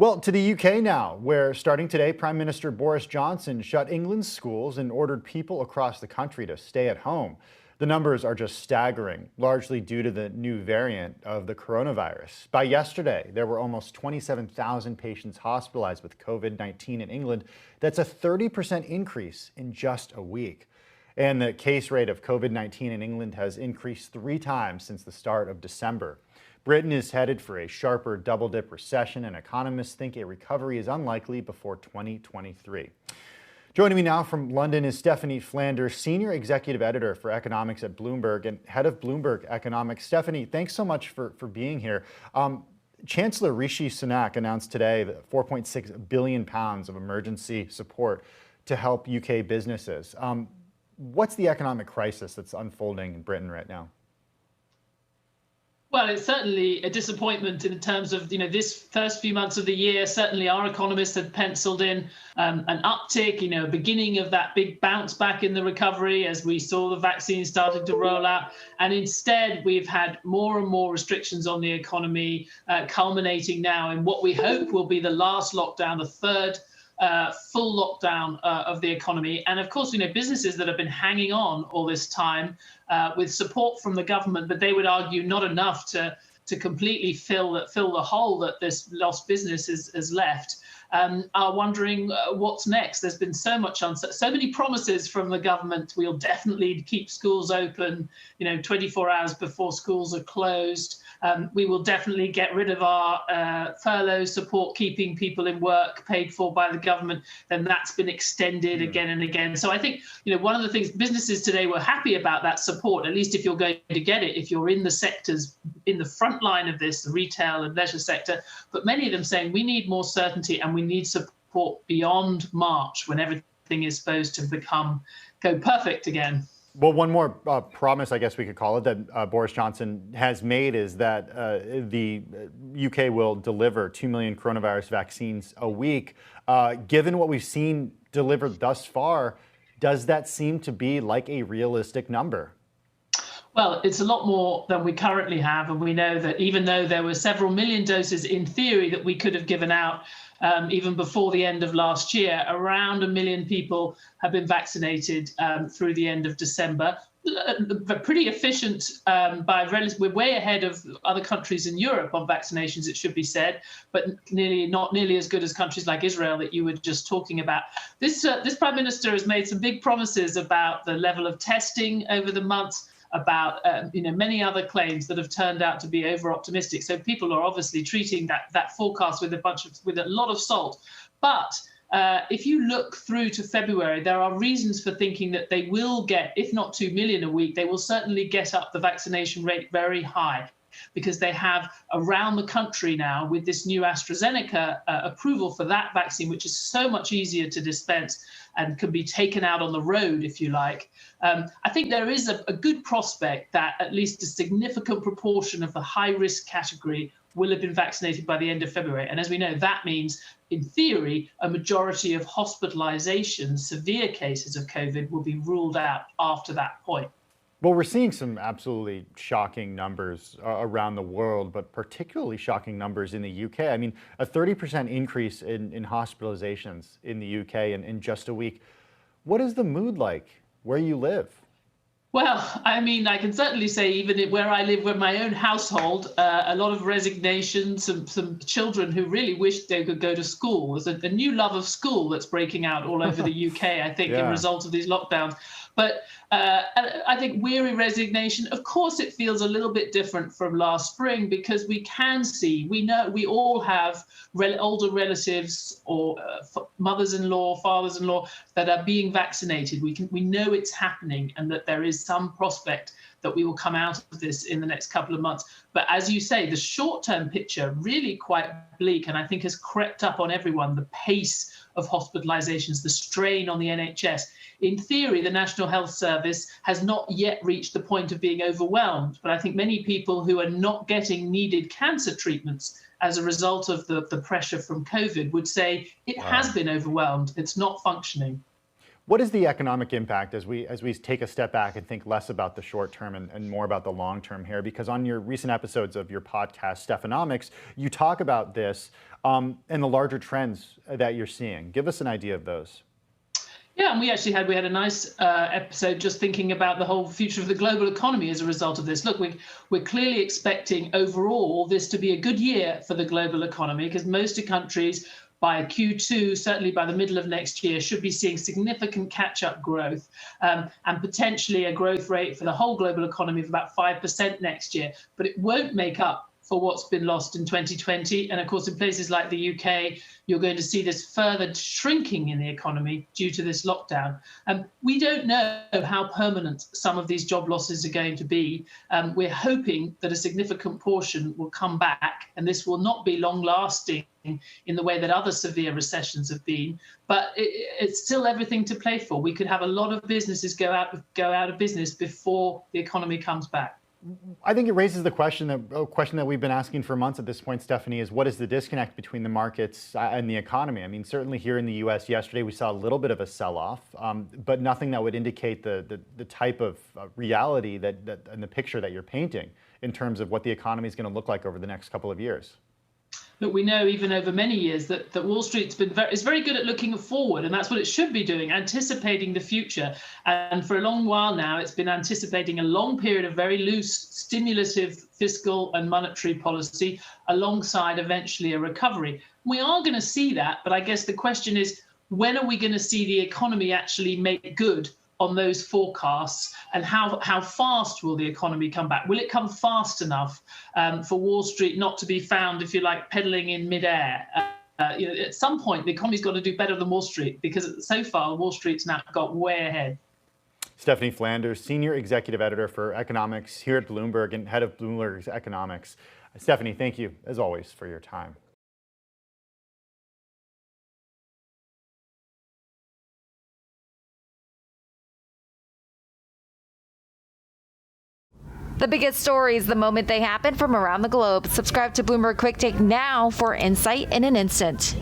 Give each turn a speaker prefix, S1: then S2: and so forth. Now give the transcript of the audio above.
S1: Well, to the UK now, where starting today, Prime Minister Boris Johnson shut England's schools and ordered people across the country to stay at home. The numbers are just staggering, largely due to the new variant of the coronavirus. By yesterday, there were almost 27,000 patients hospitalized with COVID-19 in England. That's a 30% increase in just a week. And the case rate of COVID-19 in England has increased 3 times since the start of December. Britain is headed for a sharper double-dip recession, and economists think a recovery is unlikely before 2023. Joining me now from London is Stephanie Flanders, Senior Executive Editor for Economics at Bloomberg and Head of Bloomberg Economics. Stephanie, thanks so much for being here. Chancellor Rishi Sunak announced today that £4.6 billion of emergency support to help UK businesses. What's the economic crisis that's unfolding in Britain right now?
S2: Well, it's certainly a disappointment in terms of, this first few months of the year. Certainly our economists had penciled in an uptick, beginning of that big bounce back in the recovery as we saw the vaccine starting to roll out. And instead, we've had more and more restrictions on the economy, culminating now in what we hope will be the last lockdown, the third full lockdown of the economy. And of course, businesses that have been hanging on all this time with support from the government, but they would argue not enough to completely fill the hole that this lost business has left, are wondering what's next. There's been so many promises from the government. We'll definitely keep schools open, 24 hours before schools are closed. We will definitely get rid of our furlough support, keeping people in work paid for by the government. Then that's been extended again and again. So I think, one of the things businesses today were happy about that support, at least if you're going to get it, if you're in the sectors in the front line of this, the retail and leisure sector. But many of them saying we need more certainty and we need support beyond March when everything is supposed to go perfect again.
S1: Well, one more promise, I guess we could call it, that Boris Johnson has made is that the UK will deliver 2 million coronavirus vaccines a week. Given what we've seen delivered thus far, does that seem to be like a realistic number?
S2: Well, it's a lot more than we currently have. And we know that even though there were several million doses in theory that we could have given out even before the end of last year, around 1 million people have been vaccinated through the end of December. Pretty efficient we're way ahead of other countries in Europe on vaccinations, it should be said, but not nearly as good as countries like Israel that you were just talking about. This Prime Minister has made some big promises about the level of testing over the months, about many other claims that have turned out to be over-optimistic. So people are obviously treating that forecast with a lot of salt. But if you look through to February, there are reasons for thinking that they will get, if not 2 million a week, they will certainly get up the vaccination rate very high, because they have around the country now with this new AstraZeneca approval for that vaccine, which is so much easier to dispense and can be taken out on the road, if you like. I think there is a good prospect that at least a significant proportion of the high-risk category will have been vaccinated by the end of February. And as we know, that means, in theory, a majority of hospitalizations, severe cases of COVID, will be ruled out after that point.
S1: Well, we're seeing some absolutely shocking numbers around the world, but particularly shocking numbers in the UK. I mean, a 30% increase in hospitalizations in the UK in just a week. What is the mood like where you live?
S2: Well, I mean, I can certainly say even where I live, with my own household, a lot of resignation, some children who really wish they could go to school. There's a new love of school that's breaking out all over the UK, I think, in result of these lockdowns. But I think weary resignation. Of course, it feels a little bit different from last spring, because we know we all have older relatives or mothers-in-law, fathers-in-law that are being vaccinated. We know it's happening, and that there is some prospect that we will come out of this in the next couple of months. But as you say, the short-term picture really quite bleak, and I think has crept up on everyone. The pace of hospitalizations, the strain on the NHS. In theory, the National Health Service has not yet reached the point of being overwhelmed, but I think many people who are not getting needed cancer treatments as a result of the pressure from COVID would say it has been overwhelmed. It's not functioning.
S1: What is the economic impact as we take a step back and think less about the short term and more about the long term here? Because on your recent episodes of your podcast, Stephanomics, you talk about this and the larger trends that you're seeing. Give us an idea of those.
S2: Yeah, and we had a nice episode just thinking about the whole future of the global economy as a result of this. Look, we're clearly expecting overall this to be a good year for the global economy, because most countries by Q2, certainly by the middle of next year, should be seeing significant catch-up growth and potentially a growth rate for the whole global economy of about 5% next year. But it won't make up for what's been lost in 2020. And of course, in places like the UK, you're going to see this further shrinking in the economy due to this lockdown. We don't know how permanent some of these job losses are going to be. We're hoping that a significant portion will come back, and this will not be long lasting in the way that other severe recessions have been. But it's still everything to play for. We could have a lot of businesses go out of business before the economy comes back.
S1: I think it raises the question that we've been asking for months at this point, Stephanie, is what is the disconnect between the markets and the economy? I mean, certainly here in the U.S. yesterday, we saw a little bit of a sell-off, but nothing that would indicate the type of reality that and the picture that you're painting in terms of what the economy is going to look like over the next couple of years.
S2: Look, we know even over many years that Wall Street's been is very good at looking forward, and that's what it should be doing, anticipating the future. And for a long while now, it's been anticipating a long period of very loose, stimulative fiscal and monetary policy alongside eventually a recovery. We are going to see that, but I guess the question is, when are we going to see the economy actually make good on those forecasts, and how fast will the economy come back? Will it come fast enough for Wall Street not to be found, if you like, pedaling in midair? At some point, the economy's got to do better than Wall Street, because so far, Wall Street's now got way ahead.
S1: Stephanie Flanders, Senior Executive Editor for Economics here at Bloomberg and head of Bloomberg's Economics. Stephanie, thank you, as always, for your time.
S3: The biggest stories the moment they happen from around the globe. Subscribe to Bloomberg Quick Take now for insight in an instant.